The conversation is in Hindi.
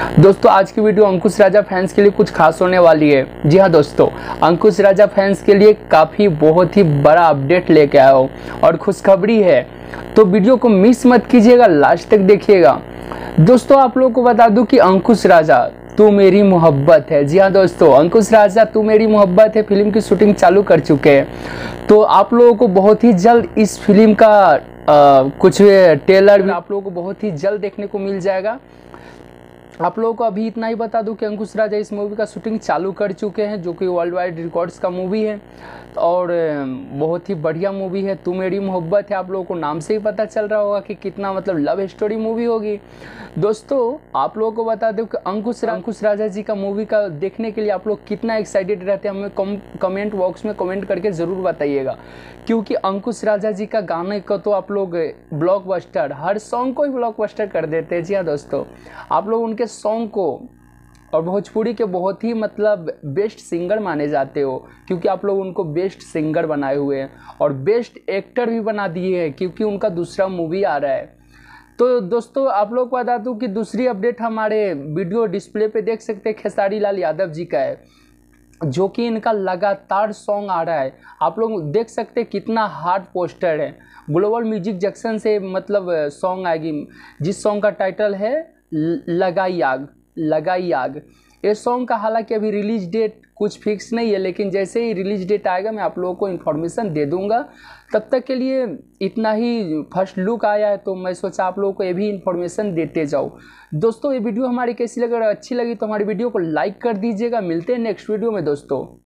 दोस्तों आज की वीडियो अंकुश राजा फैंस के लिए कुछ खास होने वाली है। जी हाँ दोस्तों, अंकुश राजा फैंस के लिए काफ़ी बहुत ही बड़ा अपडेट लेके आया हूँ और खुशखबरी है, तो वीडियो को मिस मत कीजिएगा, लास्ट तक देखिएगा। दोस्तों आप लोगों को बता दूं कि अंकुश राजा तू मेरी मोहब्बत है। जी हाँ दोस्तों, अंकुश राजा तू मेरी मोहब्बत है फिल्म की शूटिंग चालू कर चुके हैं। तो आप लोगों को बहुत ही जल्द इस फिल्म का कुछ ट्रेलर भी आप लोगों को बहुत ही जल्द देखने को मिल जाएगा। आप लोगों को अभी इतना ही बता दूं कि अंकुश राजा इस मूवी का शूटिंग चालू कर चुके हैं, जो कि वर्ल्ड वाइड रिकॉर्ड्स का मूवी है और बहुत ही बढ़िया मूवी है। तू मेरी मोहब्बत है, आप लोगों को नाम से ही पता चल रहा होगा कि कितना मतलब लव स्टोरी मूवी होगी। दोस्तों आप लोगों को बता दूं कि अंकुश राजा जी का मूवी का देखने के लिए आप लोग कितना एक्साइटेड रहते हैं, हमें कमेंट बॉक्स में कमेंट करके ज़रूर बताइएगा। क्योंकि अंकुश राजा जी का गाने को तो आप लोग ब्लॉकबस्टर, हर सॉन्ग को ही ब्लॉकबस्टर कर देते हैं। जी हाँ दोस्तों, आप लोग उनके सॉन्ग को और भोजपुरी के बहुत ही मतलब बेस्ट सिंगर माने जाते हो, क्योंकि आप लोग उनको बेस्ट सिंगर बनाए हुए हैं और बेस्ट एक्टर भी बना दिए हैं, क्योंकि उनका दूसरा मूवी आ रहा है। तो दोस्तों आप लोग को बता दूं कि दूसरी अपडेट हमारे वीडियो डिस्प्ले पे देख सकते हैं, खेसारी लाल यादव जी का है, जो कि इनका लगातार सॉन्ग आ रहा है। आप लोग देख सकते हैं कितना हार्ड पोस्टर है। ग्लोबल म्यूजिक जंक्शन से मतलब सॉन्ग आएगी, जिस सॉन्ग का टाइटल है लगाई आग, लगाई आग। ये सॉन्ग का हालांकि अभी रिलीज डेट कुछ फिक्स नहीं है, लेकिन जैसे ही रिलीज डेट आएगा मैं आप लोगों को इन्फॉर्मेशन दे दूंगा। तब तक के लिए इतना ही फर्स्ट लुक आया है, तो मैं सोचा आप लोगों को ये भी इन्फॉर्मेशन देते जाऊँ। दोस्तों ये वीडियो हमारी कैसी लगी, अगर अच्छी लगी तो हमारी वीडियो को लाइक कर दीजिएगा। मिलते हैं नेक्स्ट वीडियो में दोस्तों।